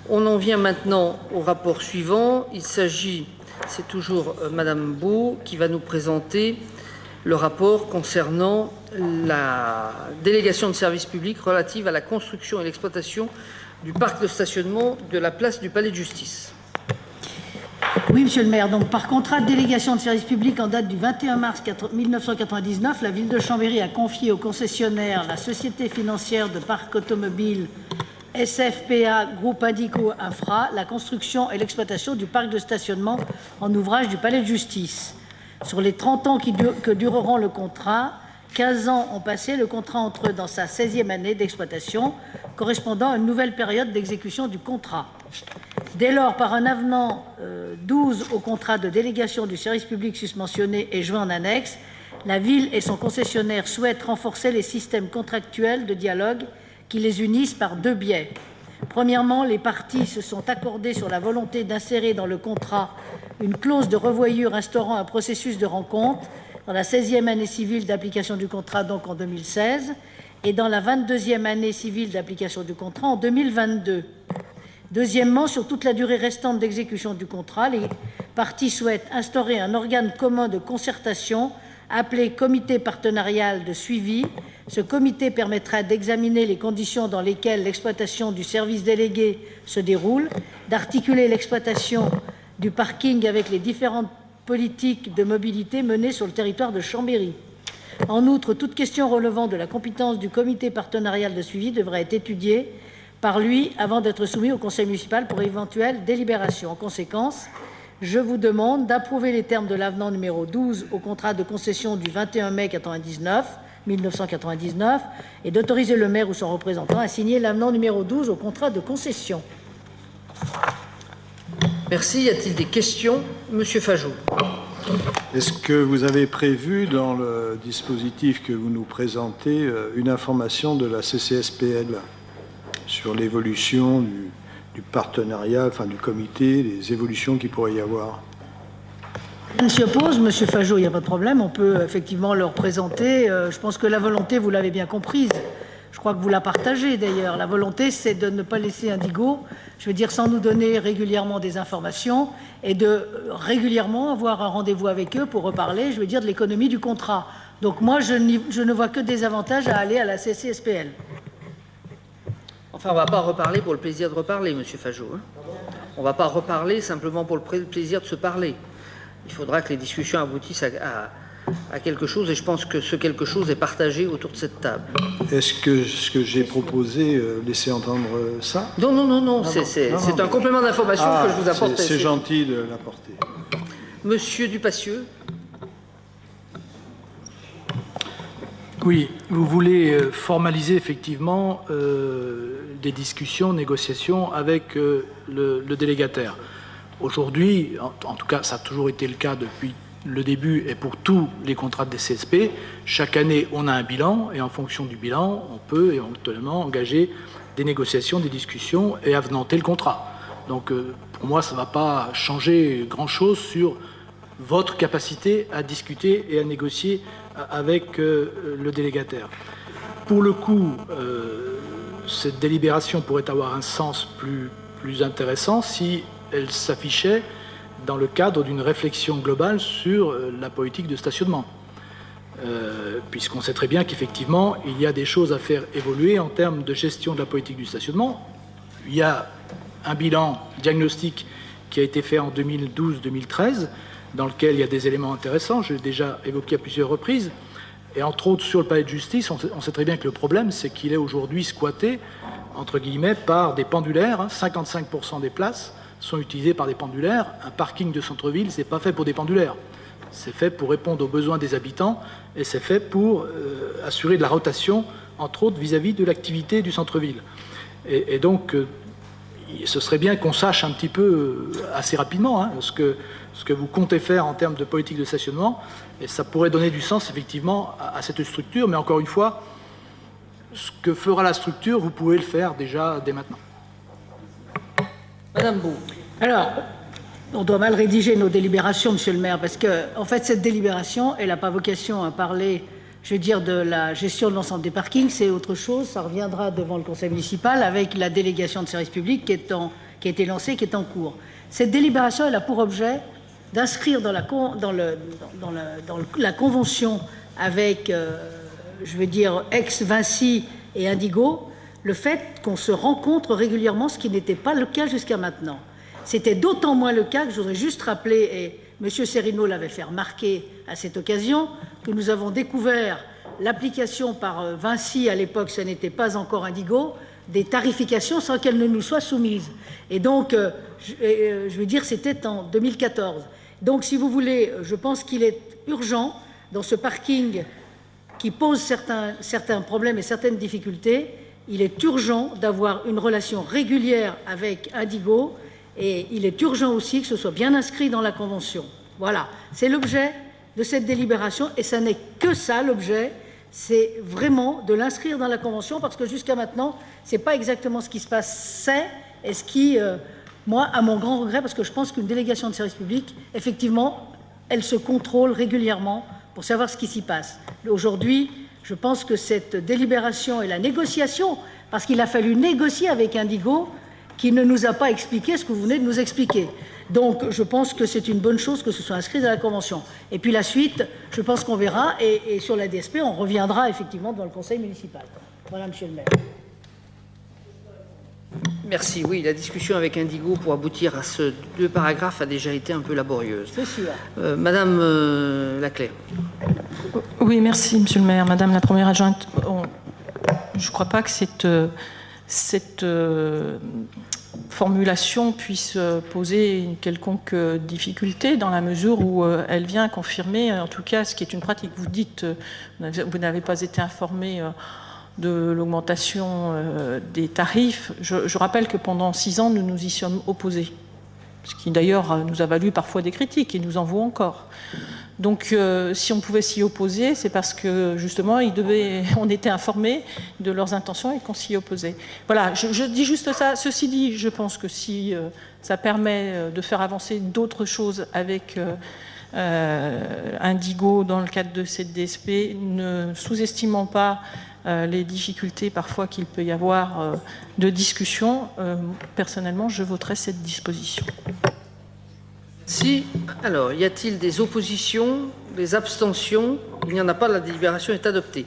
On en vient maintenant au rapport suivant. Il s'agit, c'est toujours Madame Beau qui va nous présenter le rapport concernant la délégation de service public relative à la construction et l'exploitation du parc de stationnement de la place du Palais de Justice. Oui, Monsieur le maire. Donc, par contrat de délégation de service public en date du 21 mars 1999, la ville de Chambéry a confié au concessionnaire la société financière de parc automobile SFPA Groupe Indico Infra la construction et l'exploitation du parc de stationnement en ouvrage du Palais de Justice. Sur les 30 ans que dureront le contrat, 15 ans ont passé, le contrat entre dans sa 16e année d'exploitation, correspondant à une nouvelle période d'exécution du contrat. Dès lors, par un avenant 12 au contrat de délégation du service public susmentionné et joint en annexe, la ville et son concessionnaire souhaitent renforcer les systèmes contractuels de dialogue qui les unissent par deux biais. Premièrement, les parties se sont accordées sur la volonté d'insérer dans le contrat une clause de revoyure instaurant un processus de rencontre dans la 16e année civile d'application du contrat, donc en 2016, et dans la 22e année civile d'application du contrat en 2022. Deuxièmement, sur toute la durée restante d'exécution du contrat, les parties souhaitent instaurer un organe commun de concertation appelé comité partenarial de suivi. Ce comité permettra d'examiner les conditions dans lesquelles l'exploitation du service délégué se déroule, d'articuler l'exploitation du parking avec les différentes politiques de mobilité menées sur le territoire de Chambéry. En outre, toute question relevant de la compétence du comité partenarial de suivi devra être étudiée par lui avant d'être soumis au conseil municipal pour éventuelle délibération. En conséquence, je vous demande d'approuver les termes de l'avenant numéro 12 au contrat de concession du 21 mai 1999 et d'autoriser le maire ou son représentant à signer l'avenant numéro 12 au contrat de concession. Merci. Y a-t-il des questions? Monsieur Fajot. Est-ce que vous avez prévu dans le dispositif que vous nous présentez une information de la CCSPL sur l'évolution du partenariat, enfin du comité, les évolutions qu'il pourrait y avoir? Je s'y oppose, Monsieur Fajot, il n'y a pas de problème, on peut effectivement leur présenter. Je pense que la volonté, vous l'avez bien comprise. Je crois que vous la partagez d'ailleurs. La volonté, c'est de ne pas laisser Indigo, je veux dire, sans nous donner régulièrement des informations et de régulièrement avoir un rendez-vous avec eux pour reparler, je veux dire, de l'économie du contrat. Donc moi, je ne vois que des avantages à aller à la CCSPL. Enfin, on ne va pas reparler pour le plaisir de reparler, Monsieur Fajot. On ne va pas reparler simplement pour le plaisir de se parler. Il faudra que les discussions aboutissent à quelque chose, et je pense que ce quelque chose est partagé autour de cette table. Est-ce que ce que j'ai proposé laissait entendre ça? Non, c'est un complément d'information que je vous apporte. C'est gentil de l'apporter. Monsieur Dupassieux. Oui, vous voulez formaliser effectivement des discussions, négociations avec le délégataire. Aujourd'hui, en tout cas, ça a toujours été le cas depuis le début et pour tous les contrats de CSP, chaque année, on a un bilan et en fonction du bilan, on peut éventuellement engager des négociations, des discussions et avenanter le contrat. Donc, pour moi, ça ne va pas changer grand-chose sur votre capacité à discuter et à négocier avec le délégataire. Pour le coup, cette délibération pourrait avoir un sens plus intéressant si elle s'affichait dans le cadre d'une réflexion globale sur la politique de stationnement. Puisqu'on sait très bien qu'effectivement, il y a des choses à faire évoluer en termes de gestion de la politique du stationnement. Il y a un bilan diagnostic qui a été fait en 2012-2013, dans lequel il y a des éléments intéressants, je l'ai déjà évoqué à plusieurs reprises, et entre autres sur le palais de justice, on sait très bien que le problème, c'est qu'il est aujourd'hui squatté, entre guillemets, par des pendulaires. 55% des places sont utilisées par des pendulaires. Un parking de centre-ville, c'est pas fait pour des pendulaires. C'est fait pour répondre aux besoins des habitants et c'est fait pour assurer de la rotation, entre autres, vis-à-vis de l'activité du centre-ville. Et donc, ce serait bien qu'on sache un petit peu, assez rapidement, ce que vous comptez faire en termes de politique de stationnement, et ça pourrait donner du sens, effectivement, à cette structure. Mais encore une fois, ce que fera la structure, vous pouvez le faire déjà dès maintenant. Madame Beau. Alors, on doit mal rédiger nos délibérations, Monsieur le maire, parce que, en fait, cette délibération, elle n'a pas vocation à parler, je veux dire, de la gestion de l'ensemble des parkings, c'est autre chose. Ça reviendra devant le conseil municipal avec la délégation de service public qui a été lancé, qui est en cours. Cette délibération, elle a pour objet d'inscrire dans la convention avec, je veux dire, ex-Vinci et Indigo, le fait qu'on se rencontre régulièrement, ce qui n'était pas le cas jusqu'à maintenant. C'était d'autant moins le cas que je voudrais juste rappeler, et M. Serino l'avait fait remarquer à cette occasion, que nous avons découvert l'application par Vinci, à l'époque ce n'était pas encore Indigo, des tarifications sans qu'elles ne nous soient soumises. Et donc, je veux dire, c'était en 2014. Donc, si vous voulez, je pense qu'il est urgent, dans ce parking qui pose certains problèmes et certaines difficultés, il est urgent d'avoir une relation régulière avec Indigo, et il est urgent aussi que ce soit bien inscrit dans la Convention. Voilà, c'est l'objet de cette délibération, et ça n'est que ça l'objet, c'est vraiment de l'inscrire dans la Convention, parce que jusqu'à maintenant, ce n'est pas exactement ce qui se passe, et ce qui, moi, à mon grand regret, parce que je pense qu'une délégation de service public, effectivement, elle se contrôle régulièrement pour savoir ce qui s'y passe. Aujourd'hui, je pense que cette délibération et la négociation, parce qu'il a fallu négocier avec Indigo, qui ne nous a pas expliqué ce que vous venez de nous expliquer. Donc, je pense que c'est une bonne chose que ce soit inscrit dans la Convention. Et puis la suite, je pense qu'on verra, et sur la DSP, on reviendra effectivement dans le Conseil municipal. Voilà, Monsieur le maire. Merci. Oui, la discussion avec Indigo pour aboutir à ce 2 paragraphes a déjà été un peu laborieuse. C'est sûr. Madame Laclais. Oui, merci, Monsieur le maire. Madame la première adjointe, je ne crois pas que cette formulation puisse poser une quelconque difficulté, dans la mesure où elle vient confirmer, en tout cas, ce qui est une pratique. Vous dites, vous n'avez pas été informé de l'augmentation des tarifs. Je rappelle que pendant 6 ans, nous nous y sommes opposés, ce qui d'ailleurs nous a valu parfois des critiques, et nous en vaut encore. Donc, si on pouvait s'y opposer, c'est parce que, justement, on était informés de leurs intentions et qu'on s'y opposait. Voilà, je dis juste ça. Ceci dit, je pense que si ça permet de faire avancer d'autres choses avec Indigo dans le cadre de cette DSP, ne sous-estimons pas les difficultés parfois qu'il peut y avoir de discussion. Personnellement, je voterai cette disposition. Si, alors, y a-t-il des oppositions, des abstentions? Il n'y en a pas, la délibération est adoptée.